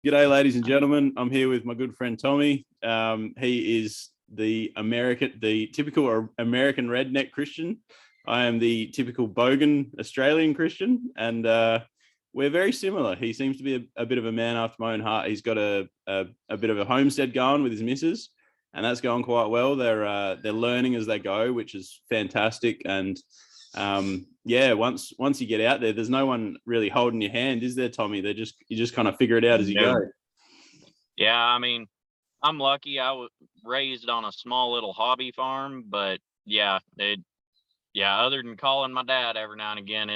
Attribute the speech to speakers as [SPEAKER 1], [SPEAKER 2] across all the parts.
[SPEAKER 1] G'day, ladies and gentlemen. I'm here with my good friend Tommie. He is the typical American redneck Christian. I am the typical bogan Australian Christian, and we're very similar. He seems to be a bit of a man after my own heart. He's got a bit of a homestead going with his missus, and that's going quite well. They're learning as they go, which is fantastic. And once you get out there, there's no one really holding your hand, is there, Tommie? You just kind of figure it out as you go.
[SPEAKER 2] Yeah, I mean, I'm lucky. I was raised on a small little hobby farm, but other than calling my dad every now and again,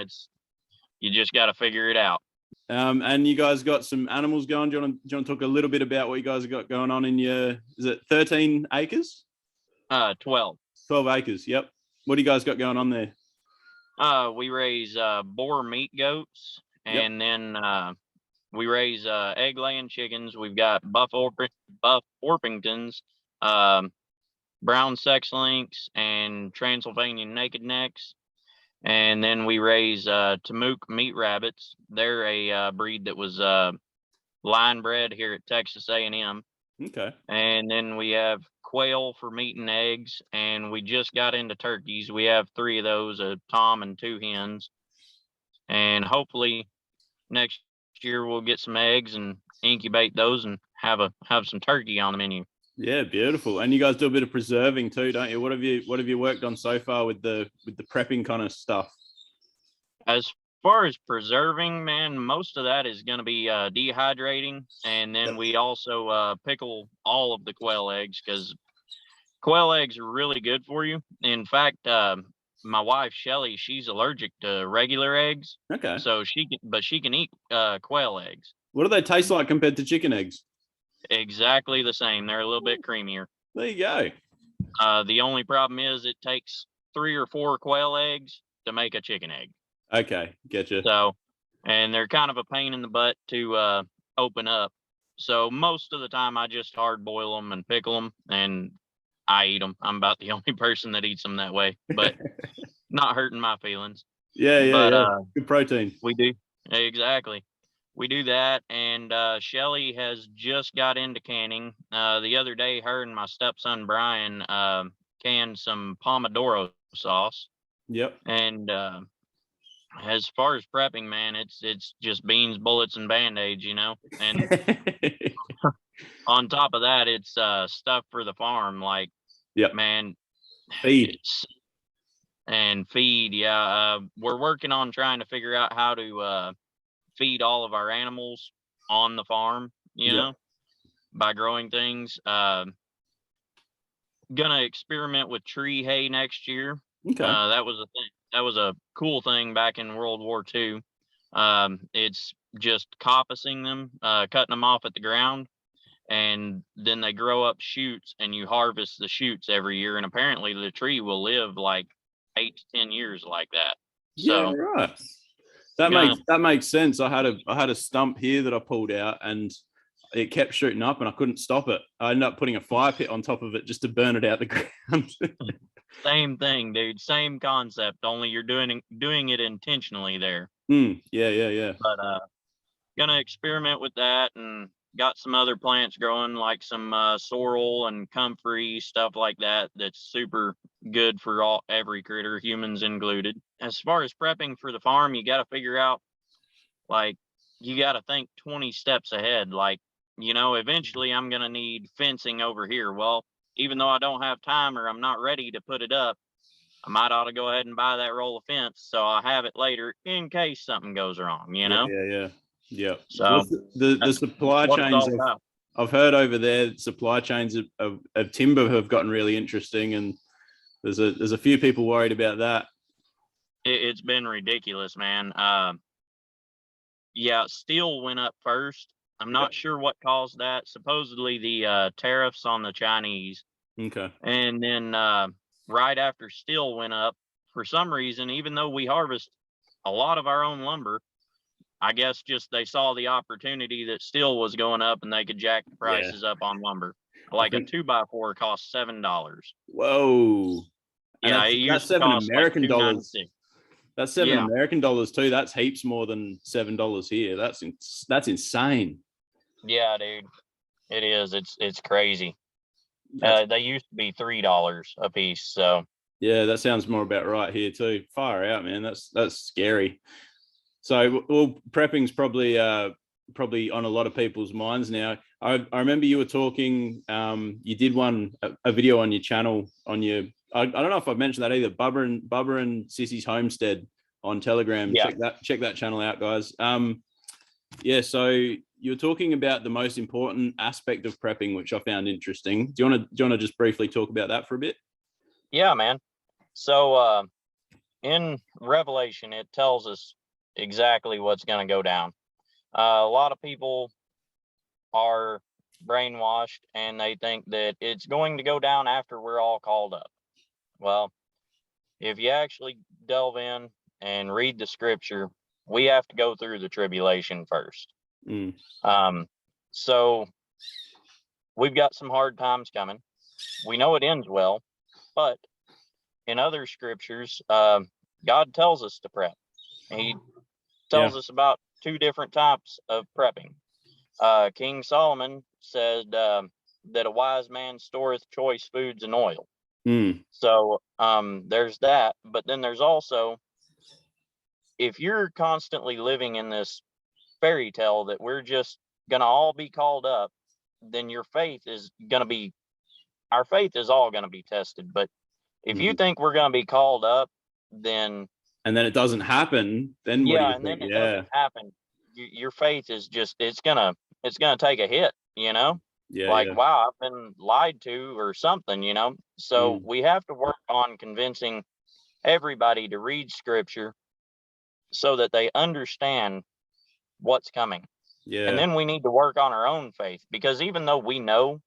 [SPEAKER 2] you just got to figure it out.
[SPEAKER 1] And you guys got some animals going. Do you want to talk a little bit about what you guys have got going on in is it 13 acres?
[SPEAKER 2] 12.
[SPEAKER 1] 12 acres, yep. What do you guys got going on there?
[SPEAKER 2] We raise boar meat goats, and then we raise egg-laying chickens. We've got buff Orpingtons, brown sex links, and Transylvanian naked necks. And then we raise Tamook meat rabbits. They're a breed that was line bred here at Texas A&M.
[SPEAKER 1] Okay.
[SPEAKER 2] And then we have quail for meat and eggs, and we just got into turkeys. We have 3 of those, a tom and 2 hens. And hopefully next year we'll get some eggs and incubate those and have some turkey on the menu.
[SPEAKER 1] Yeah, beautiful. And you guys do a bit of preserving too, don't you? What have you worked on so far with the prepping kind of stuff?
[SPEAKER 2] As far as preserving, man, most of that is going to be dehydrating, and then we also pickle all of the quail eggs, because quail eggs are really good for you. In fact, my wife Shelly, she's allergic to regular eggs.
[SPEAKER 1] Okay.
[SPEAKER 2] So she can eat quail eggs.
[SPEAKER 1] What do they taste like compared to chicken eggs?
[SPEAKER 2] Exactly the same. They're a little bit creamier.
[SPEAKER 1] There you go.
[SPEAKER 2] The only problem is it takes 3 or 4 quail eggs to make a chicken egg.
[SPEAKER 1] Okay, getcha.
[SPEAKER 2] So, and they're kind of a pain in the butt to open up. So most of the time I just hard boil them and pickle them, and I eat them. I'm about the only person that eats them that way, but not hurting my feelings.
[SPEAKER 1] Yeah. Good protein.
[SPEAKER 2] We do. Exactly. We do that, and Shelly has just got into canning. The other day, her and my stepson Brian canned some Pomodoro sauce.
[SPEAKER 1] Yep.
[SPEAKER 2] And as far as prepping, man, it's just beans, bullets, and Band-Aids, you know. And on top of that, it's stuff for the farm, like, man,
[SPEAKER 1] feed.
[SPEAKER 2] Yeah. We're working on trying to figure out how to feed all of our animals on the farm, you know, by growing things. Gonna experiment with tree hay next year.
[SPEAKER 1] Okay.
[SPEAKER 2] That was a thing. That was a cool thing back in World War II. It's just coppicing them, cutting them off at the ground, and then they grow up shoots, and you harvest the shoots every year. And apparently the tree will live like 8 to 10 years like that. So,
[SPEAKER 1] yeah, right. That makes sense. I had a stump here that I pulled out, and it kept shooting up, and I couldn't stop it. I ended up putting a fire pit on top of it just to burn it out the ground.
[SPEAKER 2] Same thing, dude. Same concept. Only you're doing it intentionally there.
[SPEAKER 1] Yeah.
[SPEAKER 2] But gonna experiment with that, and got some other plants growing, like some sorrel and comfrey, stuff like that. That's super good for every critter, humans included. As far as prepping for the farm, you got to figure out, like, you got to think 20 steps ahead. Like, you know, eventually I'm going to need fencing over here. Well, even though I don't have time or I'm not ready to put it up, I might ought to go ahead and buy that roll of fence so I'll have it later in case something goes wrong, you know?
[SPEAKER 1] Yeah.
[SPEAKER 2] So
[SPEAKER 1] the supply chains I've heard over there, supply chains of timber have gotten really interesting, and there's a few people worried about that.
[SPEAKER 2] It's been ridiculous, man. Steel went up first. I'm not sure what caused that. Supposedly the tariffs on the Chinese.
[SPEAKER 1] Okay.
[SPEAKER 2] And then right after steel went up, for some reason, even though we harvest a lot of our own lumber, I guess just they saw the opportunity that steel was going up and they could jack the prices up on lumber. Like a 2x4 costs $7.
[SPEAKER 1] Whoa.
[SPEAKER 2] And
[SPEAKER 1] that's $7 American dollars. That's $7 American dollars too. That's heaps more than $7 here. That's insane.
[SPEAKER 2] Yeah, dude, it is. It's crazy. They used to be $3 a piece. So
[SPEAKER 1] yeah, that sounds more about right here too. Far out, man. That's scary. So, well, prepping's probably on a lot of people's minds now. I remember you were talking. You did a video on your channel on your. I don't know if I've mentioned that either. Bubba and Sissys Homestead on Telegram.
[SPEAKER 2] yeah,
[SPEAKER 1] Check that channel out, guys. Yeah. So you're talking about the most important aspect of prepping, which I found interesting. Do you want to just briefly talk about that for a bit?
[SPEAKER 2] yeah, man. So in Revelation, it tells us exactly what's going to go down. A lot of people are brainwashed and they think that it's going to go down after we're all called up. Well, if you actually delve in and read the scripture, we have to go through the tribulation first.
[SPEAKER 1] Mm.
[SPEAKER 2] So we've got some hard times coming. We know it ends well, but in other scriptures, God tells us to prep. He tells us about 2 different types of prepping. King Solomon said that a wise man storeth choice foods and oil.
[SPEAKER 1] Mm.
[SPEAKER 2] So there's that. But then there's also, if you're constantly living in this fairy tale that we're just going to all be called up, then your faith is going to be, our faith is all going to be tested. But if you think we're going to be called up, then.
[SPEAKER 1] And then it doesn't happen, then what do you think?
[SPEAKER 2] Then it doesn't happen. Your faith is just, it's gonna take a hit, like, wow, I've been lied to or something, so we have to work on convincing everybody to read scripture so that they understand what's coming. And then we need to work on our own faith, because even though we know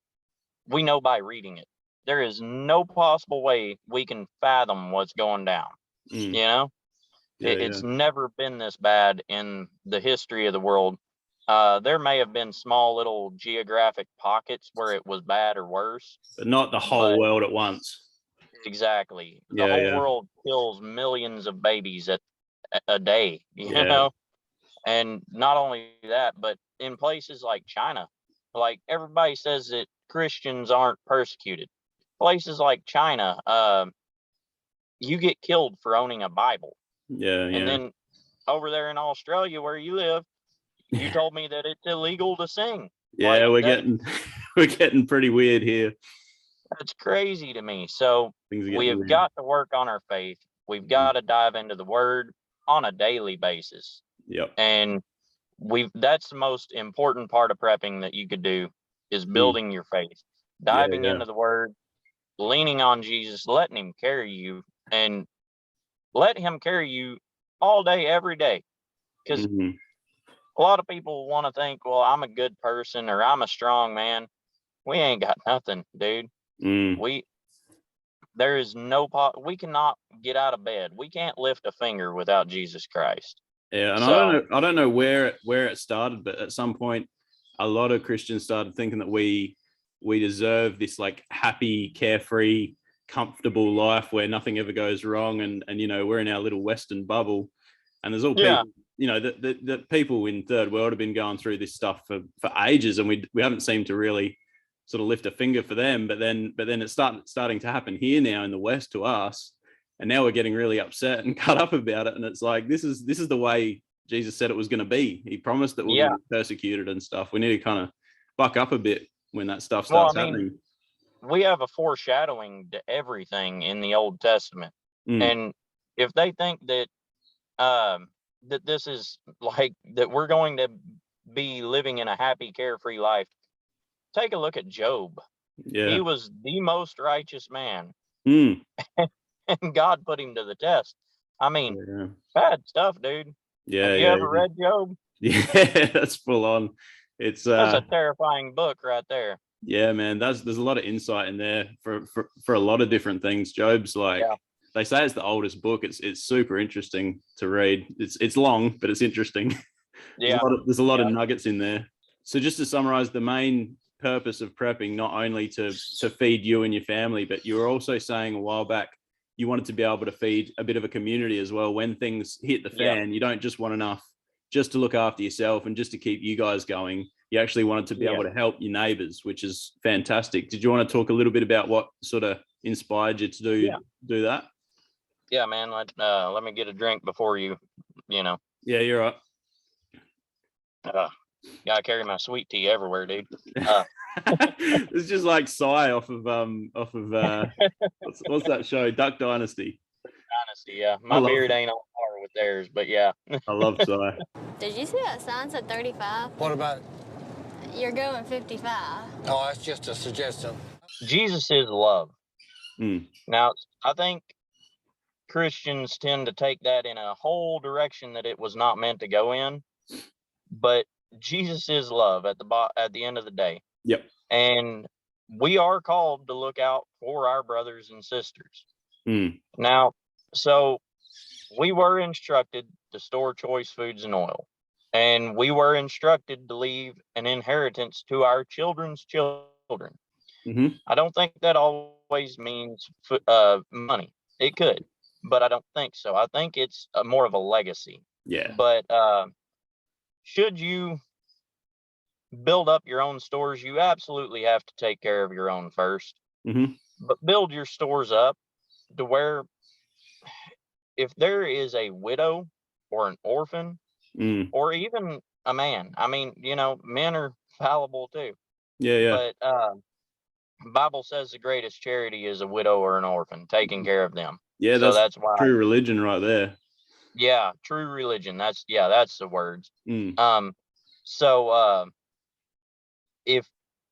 [SPEAKER 2] by reading it, there is no possible way we can fathom what's going down. It's never been this bad in the history of the world. There may have been small little geographic pockets where it was bad or worse,
[SPEAKER 1] but not the whole world at once.
[SPEAKER 2] Exactly. The whole world kills millions of babies a day, you know? And not only that, but in places like China, like everybody says that Christians aren't persecuted. Places like China, you get killed for owning a Bible. And then over there in Australia where you live, you told me that it's illegal to sing.
[SPEAKER 1] Yeah, we're getting pretty weird here.
[SPEAKER 2] That's crazy to me. So we have got to work on our faith. We've got to dive into the word on a daily basis.
[SPEAKER 1] Yep.
[SPEAKER 2] And that's the most important part of prepping that you could do, is building your faith, diving into the word, leaning on Jesus, letting him carry you, and let him carry you all day, every day. Because a lot of people want to think, well, I'm a good person or I'm a strong man. We ain't got nothing, dude. We cannot get out of bed. We can't lift a finger without Jesus Christ.
[SPEAKER 1] Yeah, and I don't know where it started, but at some point, a lot of Christians started thinking that we deserve this like happy, carefree, comfortable life where nothing ever goes wrong, and we're in our little Western bubble, and there's all people, the people in third world have been going through this stuff for ages, and we haven't seemed to really sort of lift a finger for them, but then it's starting to happen here now in the West to us. And now we're getting really upset and cut up about it. And it's like, this is the way Jesus said it was going to be. He promised that we're going to be persecuted and stuff. We need to kind of buck up a bit when that stuff starts happening.
[SPEAKER 2] We have a foreshadowing to everything in the Old Testament. And if they think that that this is like, that we're going to be living in a happy, carefree life, take a look at Job. He was the most righteous man. And God put him to the test. I mean, bad stuff, dude. Have you ever read Job?
[SPEAKER 1] Yeah, that's full on. That's
[SPEAKER 2] a terrifying book right there.
[SPEAKER 1] Yeah, man. There's a lot of insight in there for a lot of different things. Job's like, they say it's the oldest book. It's super interesting to read. It's long, but it's interesting. There's a lot of nuggets in there. So just to summarize, the main purpose of prepping, not only to feed you and your family, but you were also saying a while back you wanted to be able to feed a bit of a community as well. When things hit the fan, you don't just want enough just to look after yourself and just to keep you guys going. You actually wanted to be able to help your neighbors, which is fantastic. Did you want to talk a little bit about what sort of inspired you to do that?
[SPEAKER 2] Yeah, man. Let me get a drink before you know.
[SPEAKER 1] Yeah, you're right.
[SPEAKER 2] Gotta carry my sweet tea everywhere, dude.
[SPEAKER 1] It's just like Psy off of what's that show? Duck Dynasty.
[SPEAKER 2] Dynasty, yeah. My beard ain't on par with theirs, but yeah.
[SPEAKER 1] I love Psy.
[SPEAKER 3] Did you see that sign said 35?
[SPEAKER 4] What about it?
[SPEAKER 3] You're going 55.
[SPEAKER 4] Oh, that's just a suggestion.
[SPEAKER 2] Jesus is love.
[SPEAKER 1] Mm.
[SPEAKER 2] Now, I think Christians tend to take that in a whole direction that it was not meant to go in. But Jesus is love at the end of the day.
[SPEAKER 1] Yep.
[SPEAKER 2] And we are called to look out for our brothers and sisters.
[SPEAKER 1] Mm.
[SPEAKER 2] Now, so we were instructed to store choice foods and oil. And we were instructed to leave an inheritance to our children's children.
[SPEAKER 1] Mm-hmm.
[SPEAKER 2] I don't think that always means money. It could, but I don't think so. I think it's more of a legacy.
[SPEAKER 1] Yeah.
[SPEAKER 2] But should you build up your own stores, you absolutely have to take care of your own first.
[SPEAKER 1] Mm-hmm.
[SPEAKER 2] But build your stores up to where if there is a widow or an orphan, or even a man, I mean, men are fallible too.
[SPEAKER 1] Yeah.
[SPEAKER 2] But Bible says the greatest charity is a widow or an orphan, taking care of them.
[SPEAKER 1] Yeah,
[SPEAKER 2] so that's why
[SPEAKER 1] true religion right there.
[SPEAKER 2] Yeah, true religion. That's the words. So if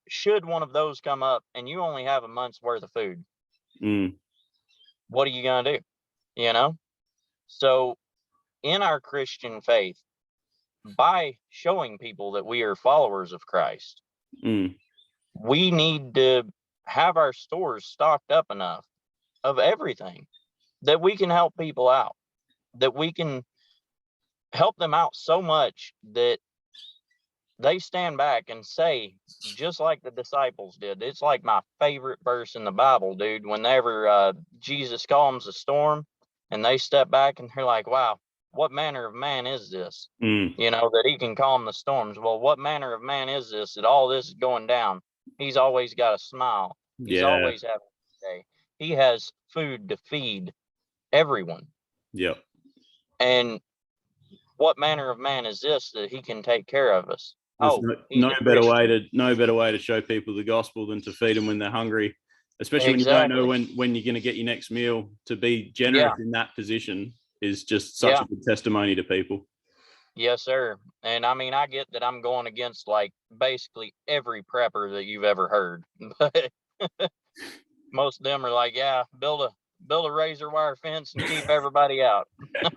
[SPEAKER 2] should one of those come up and you only have a month's worth of food, what are you gonna do? So in our Christian faith, by showing people that we are followers of Christ, we need to have our stores stocked up enough of everything that we can help people out, that we can help them out so much that they stand back and say, just like the disciples did. It's like my favorite verse in the Bible, dude. Whenever Jesus calms a storm and they step back and they're like, wow, what manner of man is this? That he can calm the storms. Well, what manner of man is this that all this is going down? He's always got a smile. He's always having a day. He has food to feed everyone.
[SPEAKER 1] Yep.
[SPEAKER 2] And what manner of man is this that he can take care of us?
[SPEAKER 1] There's no better way to show people the gospel than to feed them when they're hungry, especially when you don't know when you're going to get your next meal. To be generous in that position is just such a good testimony to people.
[SPEAKER 2] Yes, sir. And I mean, I get that I'm going against like basically every prepper that you've ever heard, but most of them are like, yeah, build a razor wire fence and keep everybody out.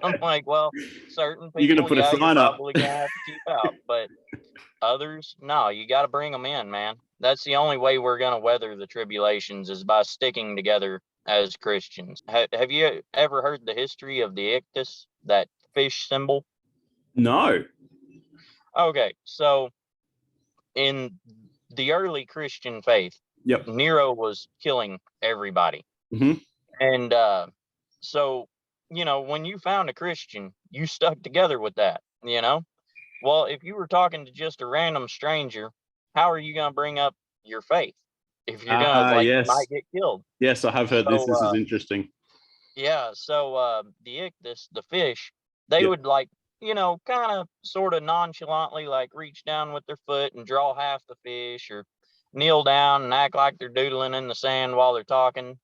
[SPEAKER 2] I'm like, well, certain people
[SPEAKER 1] you're gonna put a sign up.
[SPEAKER 2] Probably gonna have to keep out, but others, no, you got to bring them in, man. That's the only way we're gonna weather the tribulations is by sticking together as Christians. Have you ever heard the history of the ictus, that fish symbol?
[SPEAKER 1] No.
[SPEAKER 2] Okay, so in the early Christian faith, Nero was killing everybody. And so, when you found a Christian, you stuck together with that, Well, if you were talking to just a random stranger, how are you going to bring up your faith? If you're going to, you might get killed.
[SPEAKER 1] Yes, I have heard this. This is interesting.
[SPEAKER 2] Yeah, so the ictus, the fish, they would kind of sort of nonchalantly reach down with their foot and draw half the fish, or kneel down and act like they're doodling in the sand while they're talking,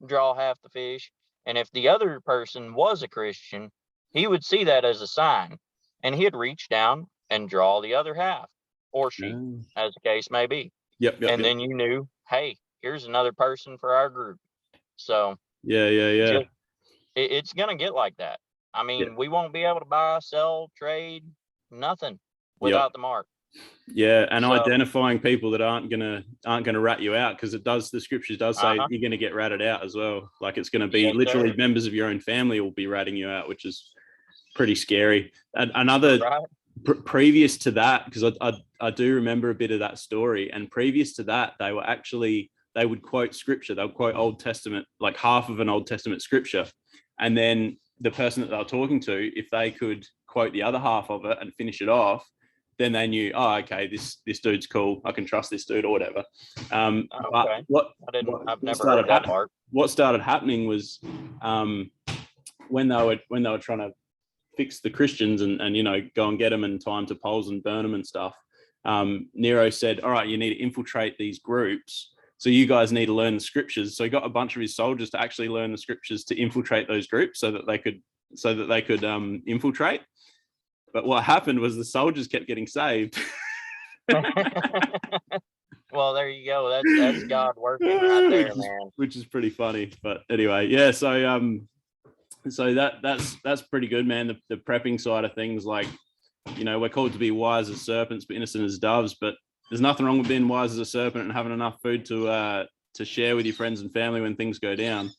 [SPEAKER 2] draw half the fish. And if the other person was a Christian, he would see that as a sign and he'd reach down and draw the other half, or she, as the case may be. And then you knew, hey, here's another person for our group. So it's gonna get like that. I mean, we won't be able to buy, sell, trade, nothing without the mark.
[SPEAKER 1] Yeah, and identifying people that aren't gonna rat you out, because the scriptures does say you're gonna get ratted out as well. Like it's gonna be literally members of your own family will be ratting you out, which is pretty scary. Another previous to that, because I do remember a bit of that story, and previous to that, they would quote scripture. They would quote Old Testament, like half of an Old Testament scripture, and then the person that they were talking to, if they could quote the other half of it and finish it off, then they knew, oh, okay, this dude's cool. I can trust this dude or whatever.
[SPEAKER 2] Okay.
[SPEAKER 1] But
[SPEAKER 2] I've never heard that part.
[SPEAKER 1] What started happening was when they were trying to fix the Christians and go and get them and tie them to poles and burn them and stuff. Nero said, all right, you need to infiltrate these groups. So you guys need to learn the scriptures. So he got a bunch of his soldiers to actually learn the scriptures to infiltrate those groups so that they could infiltrate. But what happened was the soldiers kept getting saved.
[SPEAKER 2] Well, there you go. That's God working right there, man.
[SPEAKER 1] Which is pretty funny. But anyway, yeah. So that's pretty good, man. The prepping side of things, like, we're called to be wise as serpents, but innocent as doves. But there's nothing wrong with being wise as a serpent and having enough food to share with your friends and family when things go down.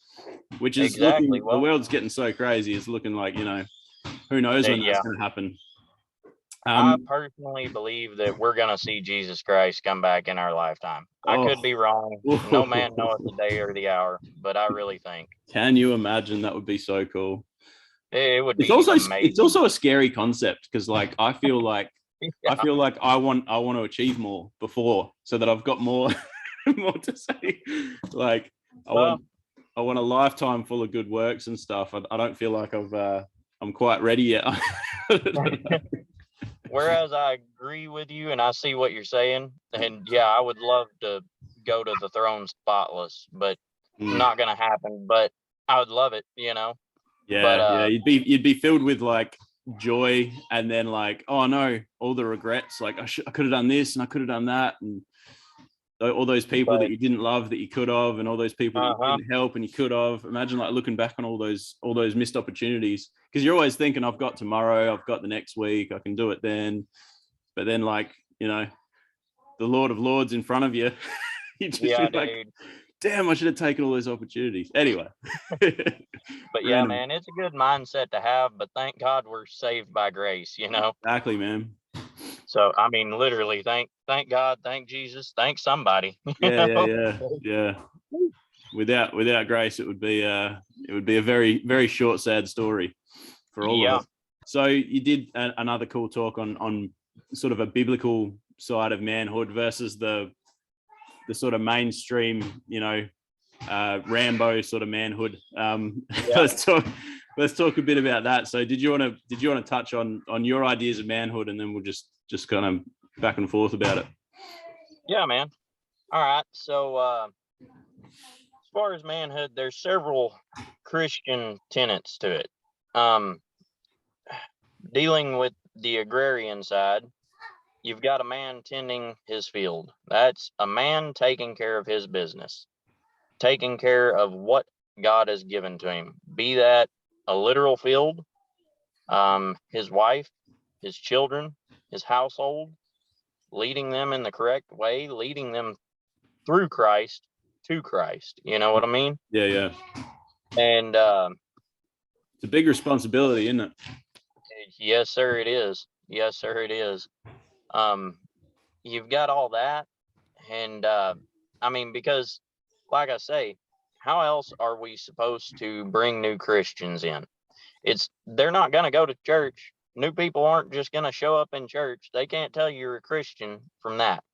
[SPEAKER 1] Which is exactly the world's getting so crazy. It's looking like, who knows when that's going to happen.
[SPEAKER 2] I personally believe that we're going to see Jesus Christ come back in our lifetime. I could be wrong. No man knoweth the day or the hour, but I really think. Can
[SPEAKER 1] you imagine? That would be so cool.
[SPEAKER 2] It would be
[SPEAKER 1] amazing.
[SPEAKER 2] It's
[SPEAKER 1] also a scary concept because, like, I feel like I want to achieve more before so that I've got more to say. Like, I want a lifetime full of good works and stuff. I don't feel like I'm quite ready yet.
[SPEAKER 2] Whereas I agree with you and I see what you're saying, and yeah, I would love to go to the throne spotless, but not gonna happen. But I would love it,
[SPEAKER 1] Yeah, yeah. You'd be filled with like joy, and then like, oh no, all the regrets. Like I could have done this and I could have done that, and all those people that you didn't love that you could have, and all those people that you didn't help and you could have. Imagine like looking back on all those missed opportunities, because you're always thinking, I've got tomorrow, I've got the next week, I can do it then. But then, like, the Lord of Lords in front of you, you just like, damn, I should have taken all those opportunities. Anyway.
[SPEAKER 2] But yeah, man, it's a good mindset to have, but thank God we're saved by grace,
[SPEAKER 1] Exactly, man.
[SPEAKER 2] So, I mean, literally, thank God, thank Jesus, thank somebody.
[SPEAKER 1] Yeah. Without grace, it would be a very, very short, sad story for all of us. So you did another cool talk on sort of a biblical side of manhood versus the sort of mainstream, Rambo sort of manhood. Let's talk a bit about that. So did you want to touch on your ideas of manhood, and then we'll just kind of back and forth about it?
[SPEAKER 2] Yeah, man. All right. So as far as manhood, there's several Christian tenets to it. Dealing with the agrarian side, you've got a man tending his field. That's a man taking care of his business, taking care of what God has given to him, be that a literal field, his wife, his children, his household, leading them in the correct way, leading them through Christ to Christ. You know what I mean?
[SPEAKER 1] Yeah.
[SPEAKER 2] And
[SPEAKER 1] it's a big responsibility, isn't it?
[SPEAKER 2] Yes, sir, it is. Yes, sir, it is. You've got all that. And I mean, because like I say, how else are we supposed to bring new Christians in? They're not going to go to church. New people aren't just going to show up in church. They can't tell you're a Christian from that.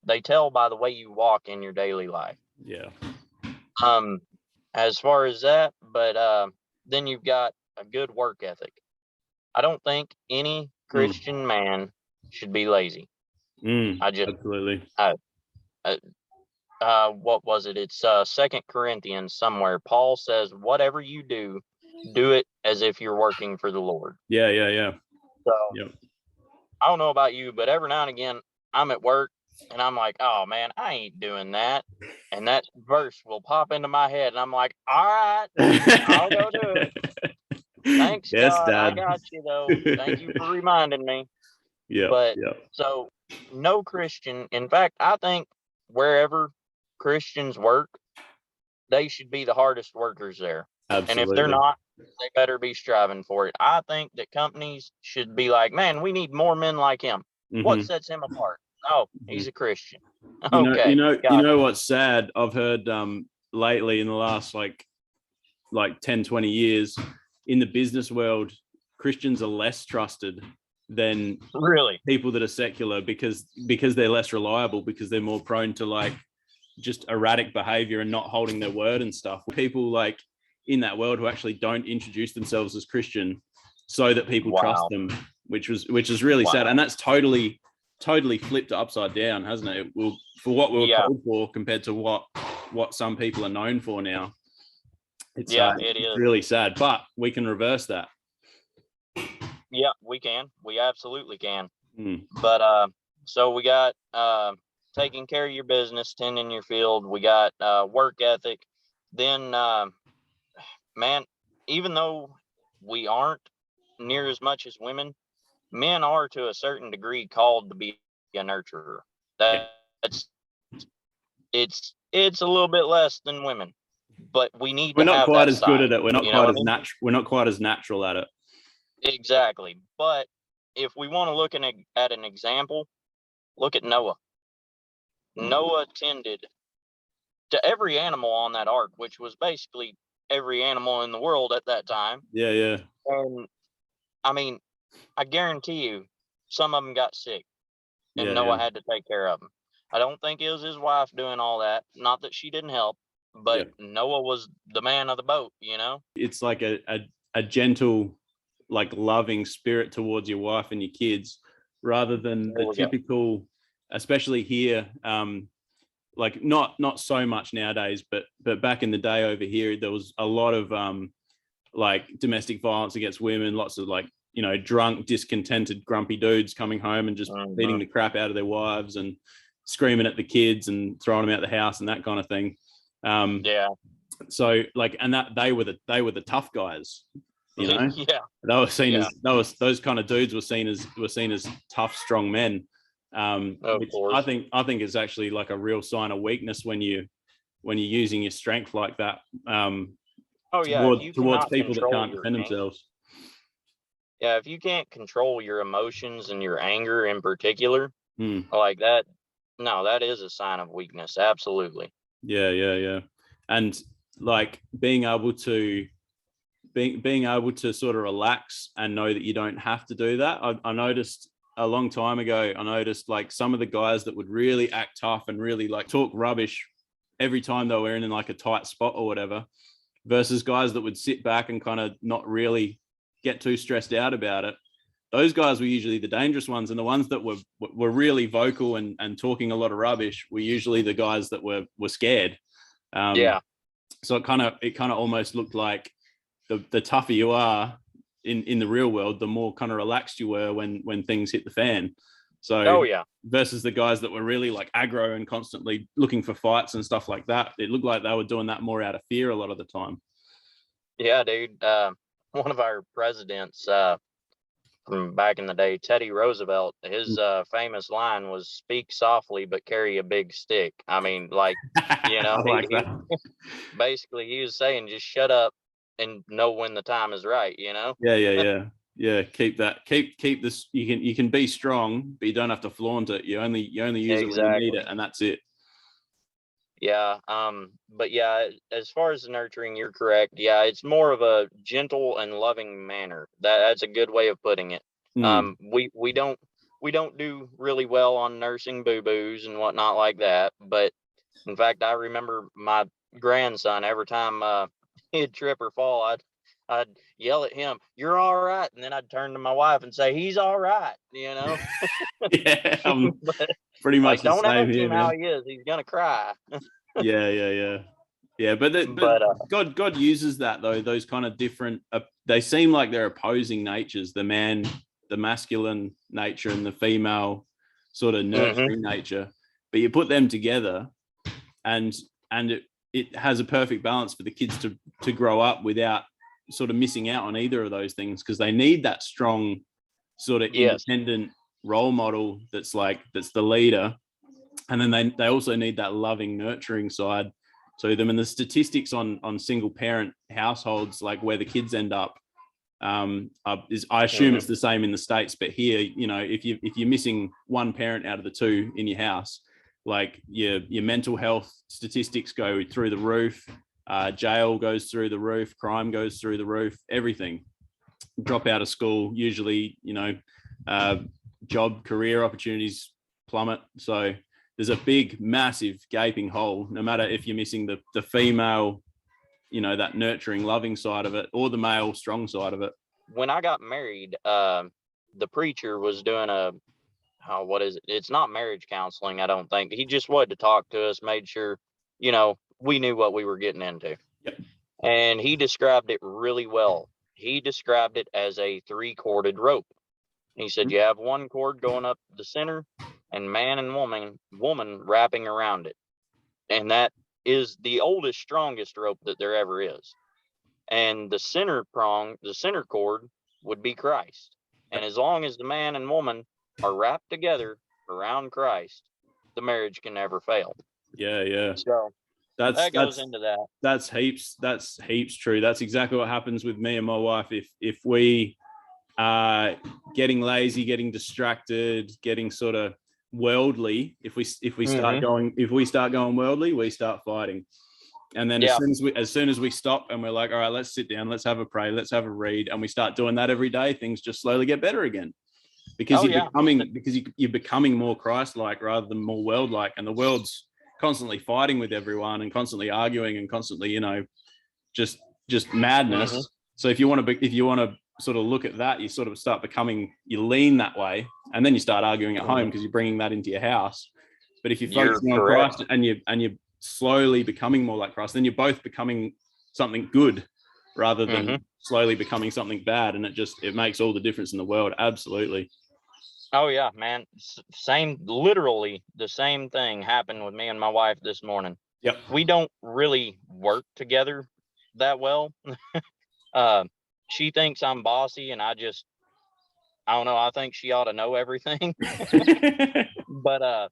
[SPEAKER 2] They tell by the way you walk in your daily life.
[SPEAKER 1] Yeah.
[SPEAKER 2] As far as that, but then you've got a good work ethic. I don't think any Christian man should be lazy.
[SPEAKER 1] Absolutely.
[SPEAKER 2] What was it? It's 2 Corinthians somewhere. Paul says, whatever you do it as if you're working for the Lord.
[SPEAKER 1] Yeah.
[SPEAKER 2] So I don't know about you, but every now and again I'm at work and I'm like, oh man, I ain't doing that. And that verse will pop into my head and I'm like, all right, I'll go do it. Thanks,
[SPEAKER 1] yes,
[SPEAKER 2] God.
[SPEAKER 1] Dad.
[SPEAKER 2] I got you though. Thank you for reminding me.
[SPEAKER 1] Yeah.
[SPEAKER 2] But so no Christian, in fact, I think wherever Christians work, they should be the hardest workers there.
[SPEAKER 1] Absolutely.
[SPEAKER 2] And if they're not, they better be striving for it. I think that companies should be like, man, we need more men like him. What sets him apart? Oh, he's a Christian. Okay.
[SPEAKER 1] You know what's sad? I've heard lately in the last like 10, 20 years in the business world, Christians are less trusted than
[SPEAKER 2] Really?
[SPEAKER 1] people that are secular because they're less reliable, because they're more prone to like just erratic behavior and not holding their word and stuff. People like in that world who actually don't introduce themselves as Christian so that people trust them, which is really sad. And that's totally flipped upside down, hasn't it? For what we were called for compared to what some people are known for now. It is really sad, but we can reverse that.
[SPEAKER 2] Yeah, we can. We absolutely can. But so we got taking care of your business, tending your field. We got work ethic. Then, man, even though we aren't near as much as women, men are to a certain degree called to be a nurturer. It's a little bit less than women, but we need.
[SPEAKER 1] We're not quite as good at it.
[SPEAKER 2] We're not
[SPEAKER 1] quite as natural at it.
[SPEAKER 2] Exactly. But if we want to look at an example, look at Noah. Noah tended to every animal on that ark, which was basically every animal in the world at that time.
[SPEAKER 1] Yeah.
[SPEAKER 2] And I mean, I guarantee you, some of them got sick, and Noah had to take care of them. I don't think it was his wife doing all that. Not that she didn't help, but Noah was the man of the boat, you know?
[SPEAKER 1] It's like a gentle, like loving spirit towards your wife and your kids, rather than the typical, especially here, like not so much nowadays, but back in the day over here, there was a lot of like domestic violence against women, lots of like, you know, drunk, discontented, grumpy dudes coming home and just beating the crap out of their wives and screaming at the kids and throwing them out the house and that kind of thing. So like, and that they were the tough guys, you know. They were seen as those kind of dudes were seen as tough, strong men. Which I think is actually like a real sign of weakness when you're using your strength like that. Towards people that can't defend themselves.
[SPEAKER 2] Yeah, if you can't control your emotions and your anger in particular, like that, no, that is a sign of weakness. Absolutely.
[SPEAKER 1] Yeah. And like being able to sort of relax and know that you don't have to do that. I noticed a long time ago, like some of the guys that would really act tough and really like talk rubbish every time they were in like a tight spot or whatever, versus guys that would sit back and kind of not really get too stressed out about it. Those guys were usually the dangerous ones, and the ones that were really vocal and talking a lot of rubbish were usually the guys that were scared. So it kind of almost looked like the tougher you are in the real world, the more kind of relaxed you were when things hit the fan. So versus the guys that were really like aggro and constantly looking for fights and stuff like that, it looked like they were doing that more out of fear a lot of the time.
[SPEAKER 2] Yeah, dude. One of our presidents from back in the day, Teddy Roosevelt, his famous line was "Speak softly, but carry a big stick." I mean, like, you know, basically he was saying just shut up and know when the time is right, you know?
[SPEAKER 1] Yeah. Keep this. You can be strong, but you don't have to flaunt it. You only use it when you need it, and that's it.
[SPEAKER 2] Yeah. But yeah, as far as the nurturing, you're correct. Yeah, it's more of a gentle and loving manner. That's a good way of putting it. We don't do really well on nursing boo-boos and whatnot like that. But in fact, I remember my grandson, every time he'd trip or fall, I'd yell at him, "You're all right," and then I'd turn to my wife and say, "He's all right," you know.
[SPEAKER 1] Yeah, pretty much
[SPEAKER 2] like,
[SPEAKER 1] the
[SPEAKER 2] don't
[SPEAKER 1] same
[SPEAKER 2] ask
[SPEAKER 1] here,
[SPEAKER 2] him
[SPEAKER 1] man.
[SPEAKER 2] how he is; he's gonna cry.
[SPEAKER 1] Yeah. But God uses that though. Those kind of different. They seem like they're opposing natures: the masculine nature, and the female sort of nurturing nature. But you put them together, and it has a perfect balance for the kids to grow up without sort of missing out on either of those things, because they need that strong sort of independent role model that's the leader, and then they also need that loving, nurturing side to them. And the statistics on single parent households, like where the kids end up, I assume it's the same in the States, but here, you know, if you're missing one parent out of the two in your house, like your mental health statistics go through the roof, jail goes through the roof, crime goes through the roof, everything. drop out of school, usually, job career opportunities plummet. So there's a big, massive gaping hole, no matter if you're missing the female, that nurturing, loving side of it, or the male strong side of it.
[SPEAKER 2] When I got married, the preacher was doing what is it? It's not marriage counseling, I don't think. He just wanted to talk to us, made sure, we knew what we were getting into.
[SPEAKER 1] Yep.
[SPEAKER 2] And he described it really well. He described it as a 3-corded rope. He said, you have one cord going up the center and man and woman wrapping around it. And that is the oldest, strongest rope that there ever is. And the center cord would be Christ. And as long as the man and woman are wrapped together around Christ, the marriage can never fail.
[SPEAKER 1] Yeah.
[SPEAKER 2] So that goes into that. That's
[SPEAKER 1] heaps true. That's exactly what happens with me and my wife. If we are getting lazy, getting distracted, getting sort of worldly, if we start going worldly, we start fighting. And then as soon as we stop and we're like, all right, let's sit down, let's have a pray, let's have a read, and we start doing that every day, things just slowly get better again. Because you're becoming more Christ-like rather than more world-like, and the world's constantly fighting with everyone and constantly arguing and constantly, just madness. Mm-hmm. So if you want to sort of look at that, you sort of start becoming, you lean that way, and then you start arguing at home because you're bringing that into your house. But if you're focusing on Christ and you're slowly becoming more like Christ, then you're both becoming something good rather than slowly becoming something bad, and it makes all the difference in the world. Absolutely.
[SPEAKER 2] Oh yeah, man. Literally the same thing happened with me and my wife this morning.
[SPEAKER 1] Yep.
[SPEAKER 2] We don't really work together that well. She thinks I'm bossy, and I don't know. I think she ought to know everything. But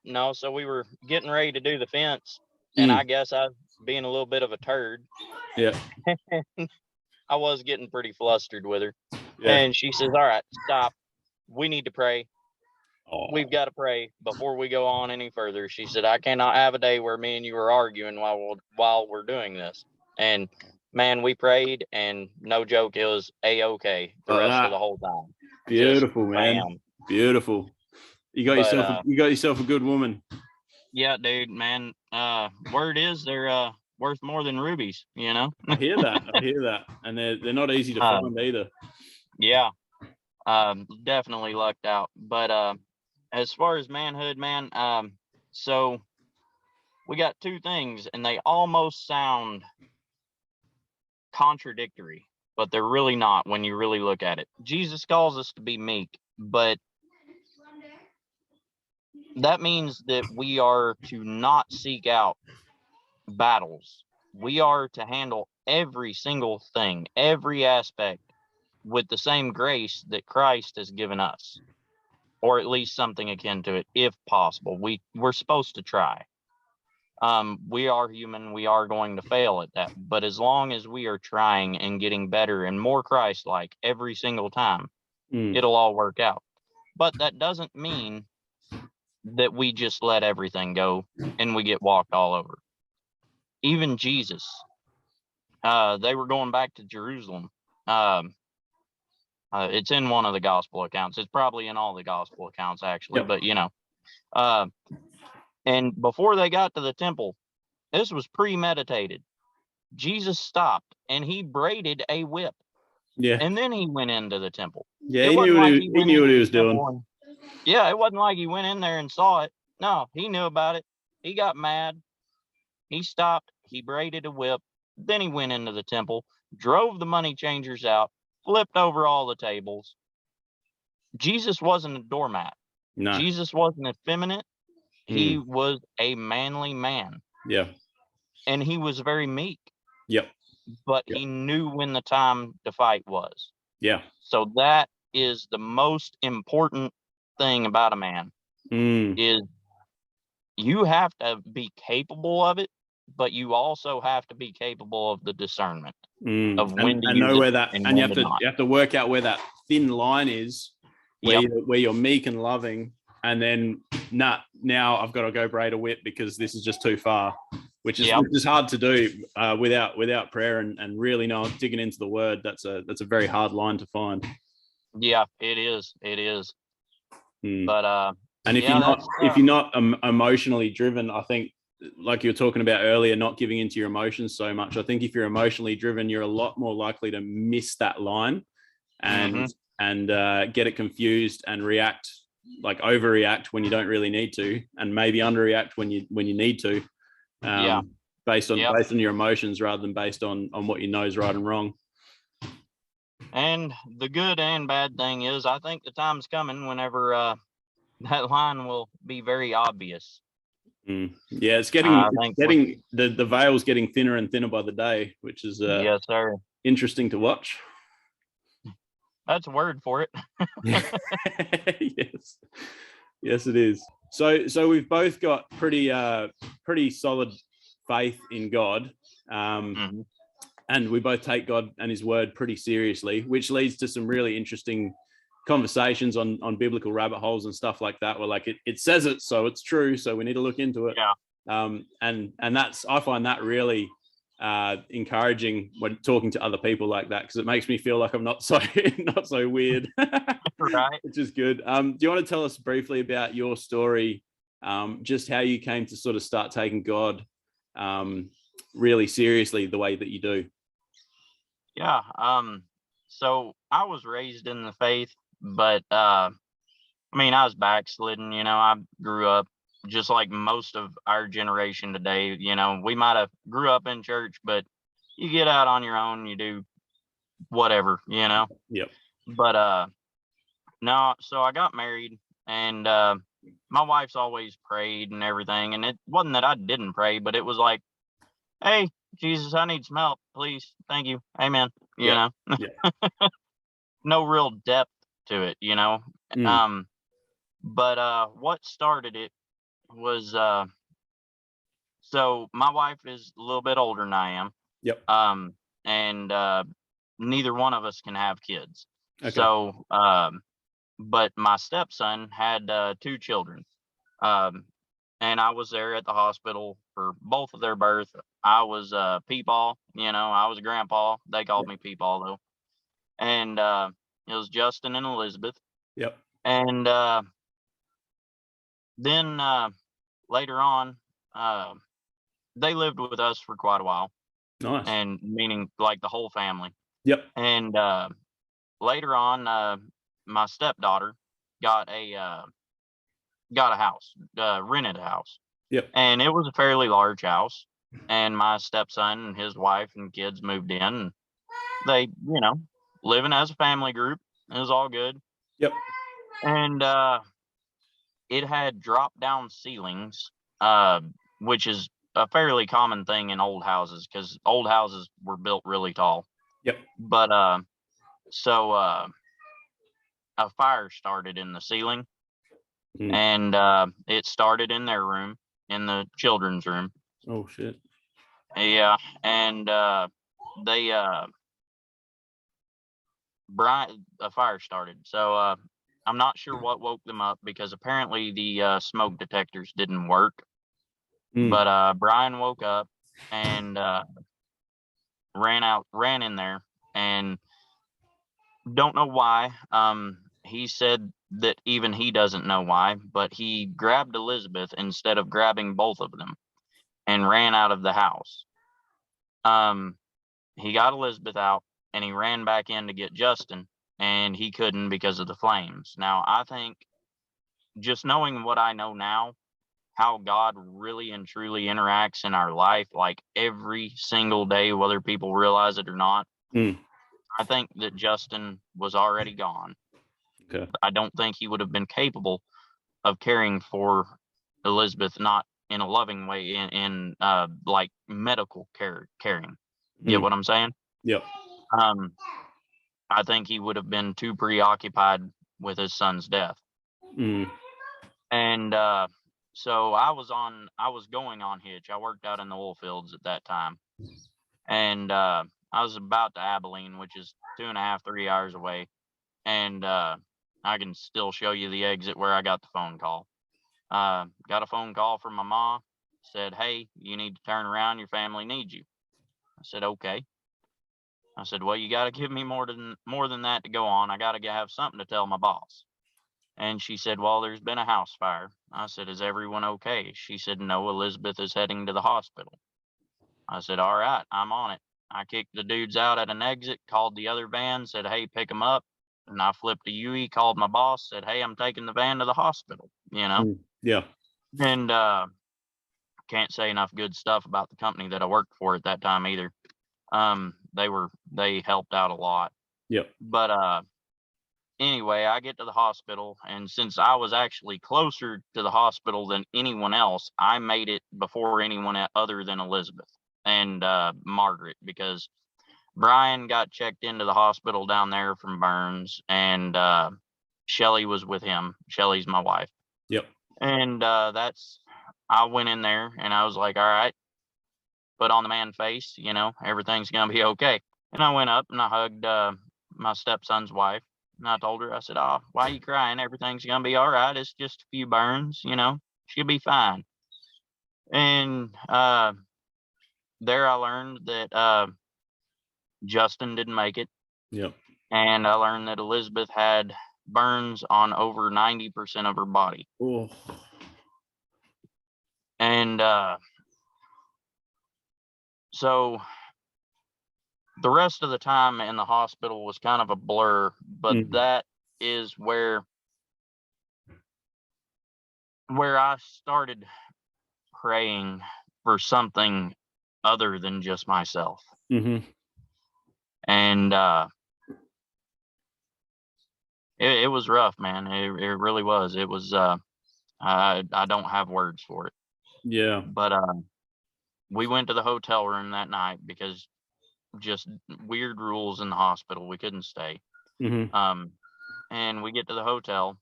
[SPEAKER 2] no. So we were getting ready to do the fence, and I guess I was being a little bit of a turd.
[SPEAKER 1] Yeah.
[SPEAKER 2] I was getting pretty flustered with her.
[SPEAKER 1] Yeah.
[SPEAKER 2] And she says, all right, stop. We need to pray.
[SPEAKER 1] Oh.
[SPEAKER 2] We've got to pray before we go on any further. She said, I cannot have a day where me and you are arguing while we're doing this. And man, we prayed, and no joke, it was A-okay the rest of the whole time.
[SPEAKER 1] Beautiful, man. Bam. Beautiful. You got yourself a good woman.
[SPEAKER 2] Yeah, dude, man. Word is they're worth more than rubies,
[SPEAKER 1] I hear that. And they're not easy to find either.
[SPEAKER 2] Yeah. Definitely lucked out. But as far as manhood, man, so we got two things, and they almost sound contradictory, but they're really not when you really look at it. Jesus calls us to be meek, but that means that we are to not seek out battles. We are to handle every single thing, every aspect, with the same grace that Christ has given us, or at least something akin to it, if possible. We're supposed to try. We are human. We are going to fail at that. But as long as we are trying and getting better and more Christ-like every single time, it'll all work out. But that doesn't mean that we just let everything go and we get walked all over. Even Jesus, they were going back to Jerusalem. It's in one of the gospel accounts. It's probably in all the gospel accounts, actually. Yep. But, and before they got to the temple, this was premeditated. Jesus stopped and he braided a whip.
[SPEAKER 1] Yeah.
[SPEAKER 2] And then he went into the temple.
[SPEAKER 1] Yeah, he knew what he was doing.
[SPEAKER 2] Yeah, it wasn't like he went in there and saw it. No, he knew about it. He got mad. He stopped. He braided a whip. Then he went into the temple, drove the money changers out, flipped over all the tables. Jesus wasn't a doormat.
[SPEAKER 1] No.
[SPEAKER 2] Jesus wasn't effeminate. He was a manly man.
[SPEAKER 1] Yeah.
[SPEAKER 2] And he was very meek.
[SPEAKER 1] Yep.
[SPEAKER 2] But he knew when the time to fight was.
[SPEAKER 1] Yeah.
[SPEAKER 2] So that is the most important thing about a man is you have to be capable of it, but you also have to be capable of the discernment of when to use
[SPEAKER 1] know
[SPEAKER 2] it
[SPEAKER 1] that, and you have to work out where that thin line is, where you're meek and loving, and then now I've got to go braid a whip because this is just too far. which is hard to do without prayer and really digging into the word. That's a very hard line to find.
[SPEAKER 2] Yeah, it is. It is.
[SPEAKER 1] Mm.
[SPEAKER 2] But
[SPEAKER 1] and if you're not emotionally driven, I think, like you were talking about earlier, not giving into your emotions so much. I think if you're emotionally driven, you're a lot more likely to miss that line and get it confused and overreact when you don't really need to, and maybe underreact when you need to. Based on your emotions rather than based on what you know is right and wrong.
[SPEAKER 2] And the good and bad thing is, I think the time's coming whenever that line will be very obvious.
[SPEAKER 1] Yeah, it's getting the veil's getting thinner and thinner by the day, which is
[SPEAKER 2] yes, sir.
[SPEAKER 1] Interesting to watch.
[SPEAKER 2] That's a word for it.
[SPEAKER 1] Yes, it is. So we've both got pretty solid faith in God, and we both take God and His Word pretty seriously, which leads to some really interesting conversations on biblical rabbit holes and stuff like that. Where like it says it, so it's true, so we need to look into it. And that's, I find that really encouraging when talking to other people like that, because it makes me feel like I'm not so weird.
[SPEAKER 2] Right.
[SPEAKER 1] Which is good. Do you want to tell us briefly about your story, just how you came to sort of start taking God really seriously the way that you do?
[SPEAKER 2] Yeah. So I was raised in the faith, but I was backslidden. I grew up just like most of our generation today. We might have grew up in church, but you get out on your own, you do whatever,
[SPEAKER 1] Yep.
[SPEAKER 2] But no, so I got married, and my wife's always prayed and everything, and it wasn't that I didn't pray, but it was like, hey, Jesus, I need some help, please, thank you, amen. No real depth to it, But what started it was so my wife is a little bit older than I am.
[SPEAKER 1] Yep.
[SPEAKER 2] And neither one of us can have kids.
[SPEAKER 1] Okay.
[SPEAKER 2] So but my stepson had 2 children. And I was there at the hospital for both of their birth. I was Peepaw, I was grandpa. They called me Peepaw though. And it was Justin and Elizabeth.
[SPEAKER 1] Yep.
[SPEAKER 2] And then later on, they lived with us for quite a while.
[SPEAKER 1] Nice.
[SPEAKER 2] And meaning like the whole family.
[SPEAKER 1] Yep.
[SPEAKER 2] And later on, my stepdaughter got a house, rented a house.
[SPEAKER 1] Yep.
[SPEAKER 2] And it was a fairly large house. And my stepson and his wife and kids moved in. And they, living as a family group. It was all good.
[SPEAKER 1] Yep.
[SPEAKER 2] And it had drop down ceilings, which is a fairly common thing in old houses, because old houses were built really tall.
[SPEAKER 1] Yep.
[SPEAKER 2] But so a fire started in the ceiling, and it started in their room, in the children's room.
[SPEAKER 1] Oh shit.
[SPEAKER 2] Yeah. And they a fire started. So I'm not sure what woke them up, because apparently the smoke detectors didn't work. But Brian woke up and ran in there, and don't know why. He said that even he doesn't know why, but he grabbed Elizabeth instead of grabbing both of them and ran out of the house. He got Elizabeth out, and he ran back in to get Justin, and he couldn't because of the flames. Now, I think, just knowing what I know now, how God really and truly interacts in our life, like every single day, whether people realize it or not. I think that Justin was already gone.
[SPEAKER 1] Okay.
[SPEAKER 2] I don't think he would have been capable of caring for Elizabeth, not in a loving way, in like medical caring. Get what I'm saying?
[SPEAKER 1] Yep.
[SPEAKER 2] I think he would have been too preoccupied with his son's death. And so I was going on hitch. I worked out in the oil fields at that time. And I was about to Abilene, which is 2.5, 3 hours away. And I can still show you the exit where I got the phone call. Got a phone call from my mom, said, "Hey, you need to turn around. Your family needs you." I said, "Okay." I said, "Well, you got to give me more than that to go on. I got to have something to tell my boss." And she said, "Well, there's been a house fire." I said, "Is everyone okay?" She said, "No, Elizabeth is heading to the hospital." I said, "All right, I'm on it." I kicked the dudes out at an exit, called the other van, said, "Hey, pick them up." And I flipped a UE, called my boss, said, "Hey, I'm taking the van to the hospital,"
[SPEAKER 1] Yeah.
[SPEAKER 2] And can't say enough good stuff about the company that I worked for at that time either. They helped out a lot.
[SPEAKER 1] Yep.
[SPEAKER 2] But anyway, I get to the hospital, and since I was actually closer to the hospital than anyone else, I made it before anyone other than Elizabeth and Margaret, because Brian got checked into the hospital down there from burns, and Shelly was with him. Shelly's my wife.
[SPEAKER 1] Yep.
[SPEAKER 2] And I went in there and I was like, "All right, put on the man face, everything's going to be okay." And I went up and I hugged my stepson's wife. And I told her, I said, "Oh, why are you crying? Everything's going to be all right. It's just a few burns, she'll be fine." And there I learned that Justin didn't make it.
[SPEAKER 1] Yep.
[SPEAKER 2] And I learned that Elizabeth had burns on over 90% of her body.
[SPEAKER 1] Oh.
[SPEAKER 2] And so the rest of the time in the hospital was kind of a blur, but that is where I started praying for something other than just myself. And it was rough, man. It really was. It was I don't have words for it.
[SPEAKER 1] Yeah.
[SPEAKER 2] But we went to the hotel room that night because just weird rules in the hospital. We couldn't stay. And we get to the hotel,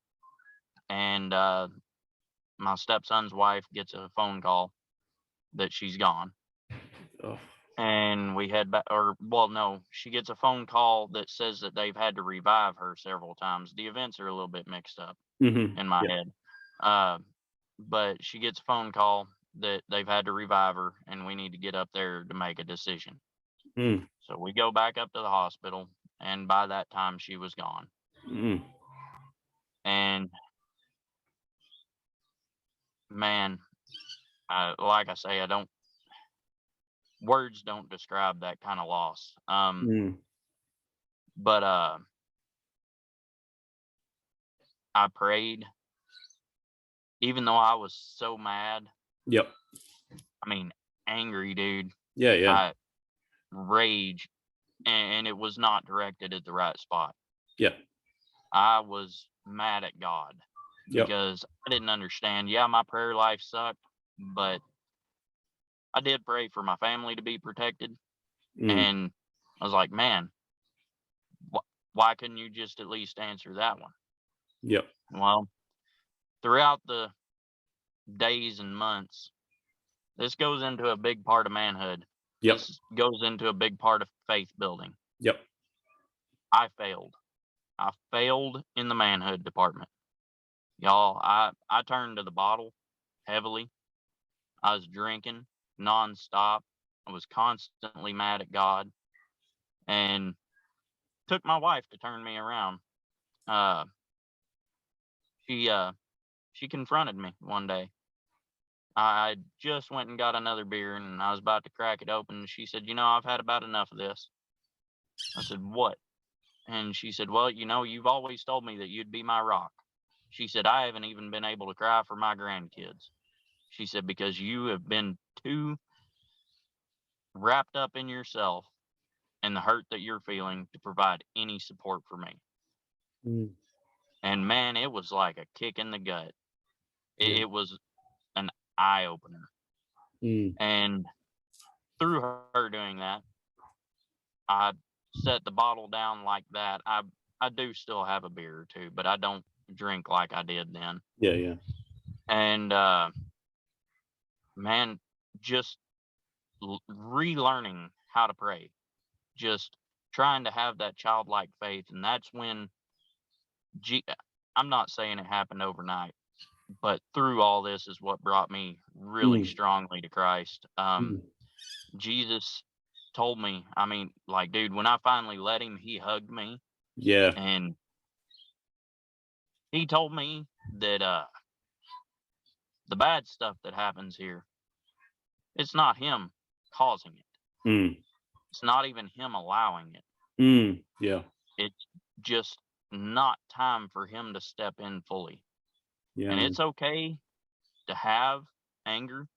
[SPEAKER 2] and my stepson's wife gets a phone call that she's gone.
[SPEAKER 1] Oh.
[SPEAKER 2] And we head back, no, she gets a phone call that says that they've had to revive her several times. The events are a little bit mixed up in my head. But she gets a phone call that they've had to revive her, and we need to get up there to make a decision. So we go back up to the hospital, and by that time she was gone. And man, like I say, words don't describe that kind of loss. But I prayed, even though I was so mad.
[SPEAKER 1] Yep.
[SPEAKER 2] I mean, angry, dude.
[SPEAKER 1] Yeah.
[SPEAKER 2] Rage, and it was not directed at the right spot.
[SPEAKER 1] Yep.
[SPEAKER 2] I was mad at God because I didn't understand. Yeah, my prayer life sucked, but I did pray for my family to be protected. And I was like, man, why couldn't you just at least answer that one?
[SPEAKER 1] Yep.
[SPEAKER 2] Well, throughout the days and months, this goes into a big part of manhood.
[SPEAKER 1] Yep.
[SPEAKER 2] This goes into a big part of faith building.
[SPEAKER 1] Yep.
[SPEAKER 2] I failed. I failed in the manhood department. Y'all, I turned to the bottle heavily. I was drinking nonstop. I was constantly mad at God, and took my wife to turn me around. She confronted me one day. I just went and got another beer, and I was about to crack it open. And she said, "I've had about enough of this." I said, "What?" And she said, "Well, you've always told me that you'd be my rock." She said, "I haven't even been able to cry for my grandkids." She said, "Because you have been too wrapped up in yourself and the hurt that you're feeling to provide any support for me." And man, it was like a kick in the gut. It was an eye opener. And through her doing that, I set the bottle down like that. I do still have a beer or two, but I don't drink like I did then.
[SPEAKER 1] Yeah.
[SPEAKER 2] And man, just relearning how to pray, just trying to have that childlike faith. And that's when I'm not saying it happened overnight, but through all this is what brought me really strongly to Christ. Jesus told me, I mean, like, dude, when I finally let him, he hugged me.
[SPEAKER 1] Yeah.
[SPEAKER 2] And he told me that the bad stuff that happens here, it's not him causing it. It's not even him allowing it.
[SPEAKER 1] Yeah.
[SPEAKER 2] It's just not time for him to step in fully.
[SPEAKER 1] Yeah.
[SPEAKER 2] And it's okay to have anger.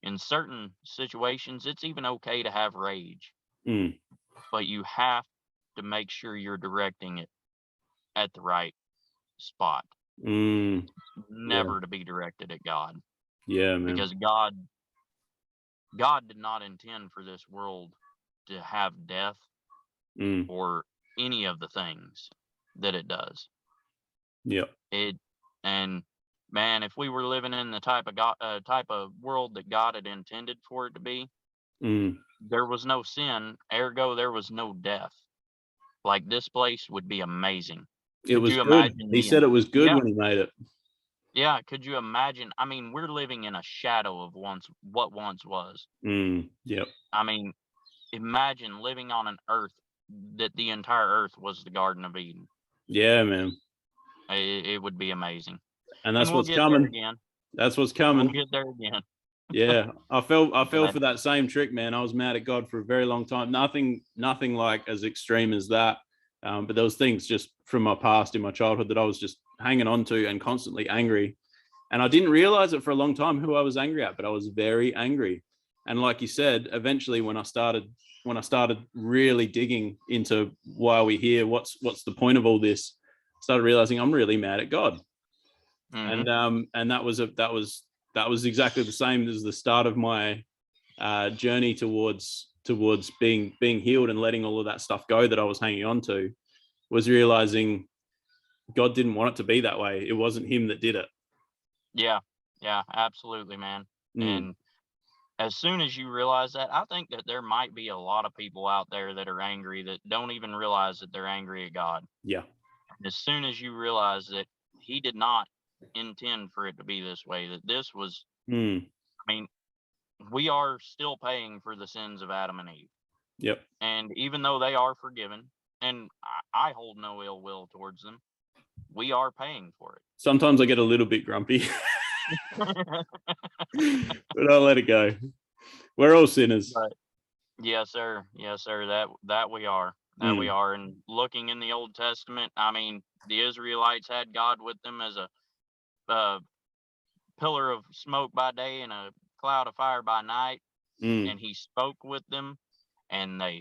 [SPEAKER 2] In certain situations, it's even okay to have rage. But you have to make sure you're directing it at the right spot. Never to be directed at God.
[SPEAKER 1] Yeah, man.
[SPEAKER 2] Because God did not intend for this world to have death or any of the things that it does.
[SPEAKER 1] Yeah.
[SPEAKER 2] And man, if we were living in the type of world that God had intended for it to be, there was no sin, ergo there was no death. Like, this place would be amazing.
[SPEAKER 1] It was good. He said it was good when he made it.
[SPEAKER 2] Yeah, could you imagine? I mean, we're living in a shadow of what once was.
[SPEAKER 1] Yep.
[SPEAKER 2] I mean, imagine living on an earth that the entire earth was the Garden of Eden.
[SPEAKER 1] Yeah, man.
[SPEAKER 2] It would be amazing.
[SPEAKER 1] And that's
[SPEAKER 2] we'll
[SPEAKER 1] what's coming.
[SPEAKER 2] again.
[SPEAKER 1] That's what's coming.
[SPEAKER 2] We'll get there again.
[SPEAKER 1] Yeah, I fell for that same trick, man. I was mad at God for a very long time. Nothing like as extreme as that. But there was things just from my past in my childhood that I was just hanging on to and constantly angry. And I didn't realize it for a long time who I was angry at, but I was very angry. And like you said, eventually when I started really digging into why are we here, what's the point of all this, I started realizing I'm really mad at God. And that was exactly the same as the start of my journey towards being healed and letting all of that stuff go that I was hanging on to, was realizing God didn't want it to be that way. It wasn't him that did it.
[SPEAKER 2] Yeah, absolutely, man. And as soon as you realize that, I think that there might be a lot of people out there that are angry that don't even realize that they're angry at God.
[SPEAKER 1] Yeah.
[SPEAKER 2] And as soon as you realize that he did not intend for it to be this way, that this was, I mean, we are still paying for the sins of Adam and Eve.
[SPEAKER 1] Yep.
[SPEAKER 2] And even though they are forgiven, and I hold no ill will towards them, we are paying for it.
[SPEAKER 1] Sometimes I get a little bit grumpy, but I'll let it go. We're all sinners.
[SPEAKER 2] But, yes, sir. That we are. We are. And looking in the Old Testament, I mean, the Israelites had God with them as a pillar of smoke by day and a cloud of fire by night. And he spoke with them, and they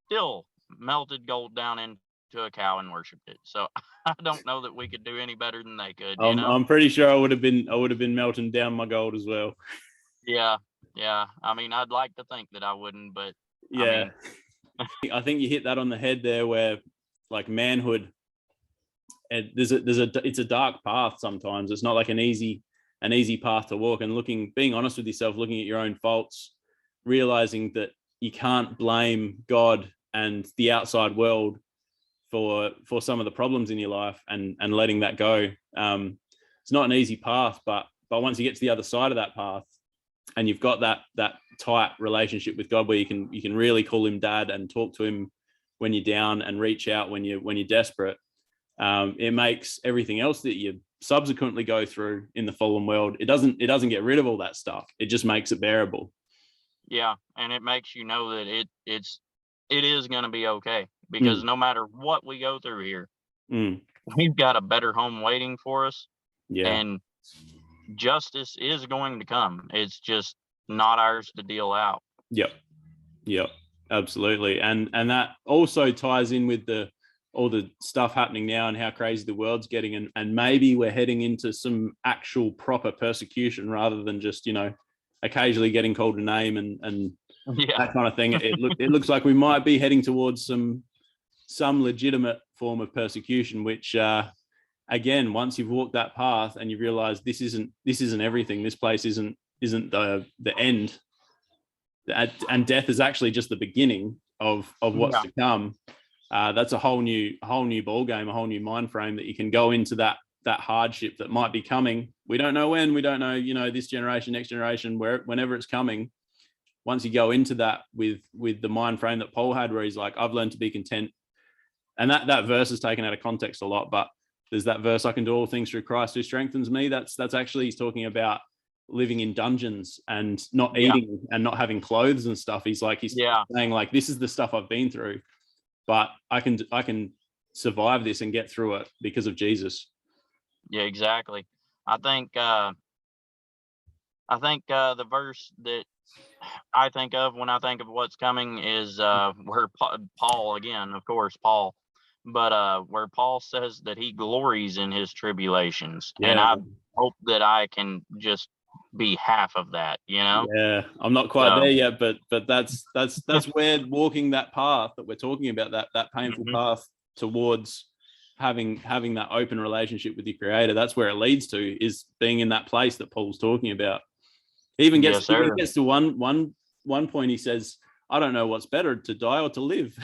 [SPEAKER 2] still melted gold down into a cow and worshipped it. So I don't know that we could do any better than they could.
[SPEAKER 1] I'm pretty sure I would have been melting down my gold as well.
[SPEAKER 2] Yeah. I mean, I'd like to think that I wouldn't, but
[SPEAKER 1] yeah. I think you hit that on the head there, where like manhood, and it's a dark path sometimes. It's not like an easy path to walk, and being honest with yourself, looking at your own faults, realizing that you can't blame God and the outside world for some of the problems in your life, and letting that go. It's not an easy path, but once you get to the other side of that path and you've got that tight relationship with God where you can really call him dad and talk to him when you're down and reach out when you're desperate, it makes everything else that you subsequently go through in the fallen world, it doesn't get rid of all that stuff. It just makes it bearable.
[SPEAKER 2] Yeah, and it makes you know that it is going to be okay, because no matter what we go through here, we've got a better home waiting for us.
[SPEAKER 1] Yeah.
[SPEAKER 2] And justice is going to come. It's just not ours to deal out.
[SPEAKER 1] Yep, absolutely. And that also ties in with all the stuff happening now and how crazy the world's getting, and maybe we're heading into some actual proper persecution rather than just, occasionally getting called a name and that kind of thing. It looks like we might be heading towards some legitimate form of persecution, which again, once you've walked that path and you realize this isn't everything, this place isn't the end, and death is actually just the beginning of what's to come. That's a whole new ball game, a whole new mind frame that you can go into that that hardship that might be coming. We don't know when, we don't know, you know, this generation, next generation, whenever it's coming. Once you go into that with the mind frame that Paul had, where he's like, I've learned to be content. And that verse is taken out of context a lot, but there's that verse, I can do all things through Christ who strengthens me. That's actually, he's talking about living in dungeons and not eating and not having clothes and stuff. He's saying like, this is the stuff I've been through, but I can survive this and get through it because of Jesus.
[SPEAKER 2] Yeah, exactly. I think the verse that I think of when I think of what's coming is where Paul, again, of course, Paul, but where Paul says that he glories in his tribulations.
[SPEAKER 1] Yeah.
[SPEAKER 2] And I hope that I can just be half of that, you know?
[SPEAKER 1] Yeah, I'm not quite there yet, but that's where walking that path that we're talking about, that painful path towards having that open relationship with your creator, that's where it leads to, is being in that place that Paul's talking about. He even gets to one point, he says, I don't know what's better, to die or to live.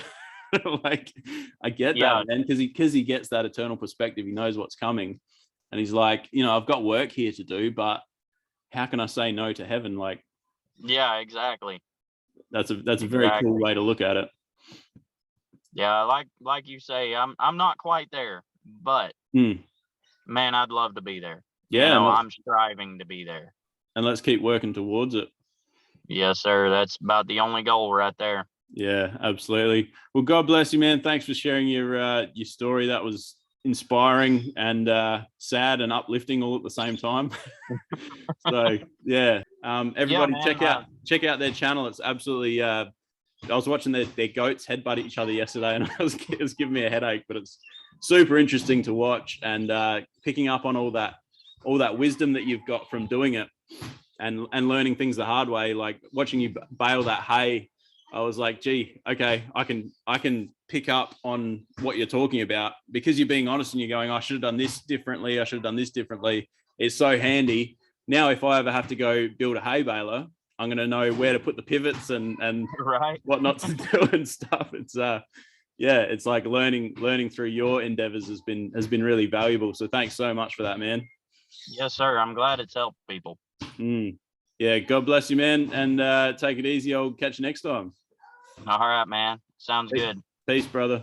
[SPEAKER 1] Like, I get that, man, because he gets that eternal perspective. He knows what's coming, and he's like, you know, I've got work here to do, but how can I say no to heaven? Like,
[SPEAKER 2] yeah, exactly.
[SPEAKER 1] That's a very cool way to look at it.
[SPEAKER 2] Yeah, like you say, I'm not quite there, but man, I'd love to be there.
[SPEAKER 1] Yeah,
[SPEAKER 2] you know, I'm striving to be there. And
[SPEAKER 1] let's keep working towards it.
[SPEAKER 2] Yes, sir. That's about the only goal right there.
[SPEAKER 1] Yeah, absolutely. Well, God bless you, man. Thanks for sharing your story. That was inspiring and sad and uplifting all at the same time. So yeah, everybody check out their channel. It's absolutely. I was watching their goats headbutt each other yesterday, and it was giving me a headache. But it's super interesting to watch, and picking up on all that wisdom that you've got from doing it, and learning things the hard way. Like watching you bale that hay, I was like, gee, okay, I can pick up on what you're talking about, because you're being honest and you're going, I should have done this differently. I should have done this differently. It's so handy. Now, if I ever have to go build a hay baler, I'm going to know where to put the pivots and
[SPEAKER 2] right.
[SPEAKER 1] what not to do and stuff. It's it's like learning through your endeavors has been really valuable. So thanks so much for that, man.
[SPEAKER 2] Yes, sir. I'm glad it's helped people.
[SPEAKER 1] Yeah. God bless you, man. And take it easy. I'll catch you next time.
[SPEAKER 2] All right, man. Sounds good.
[SPEAKER 1] Peace, brother.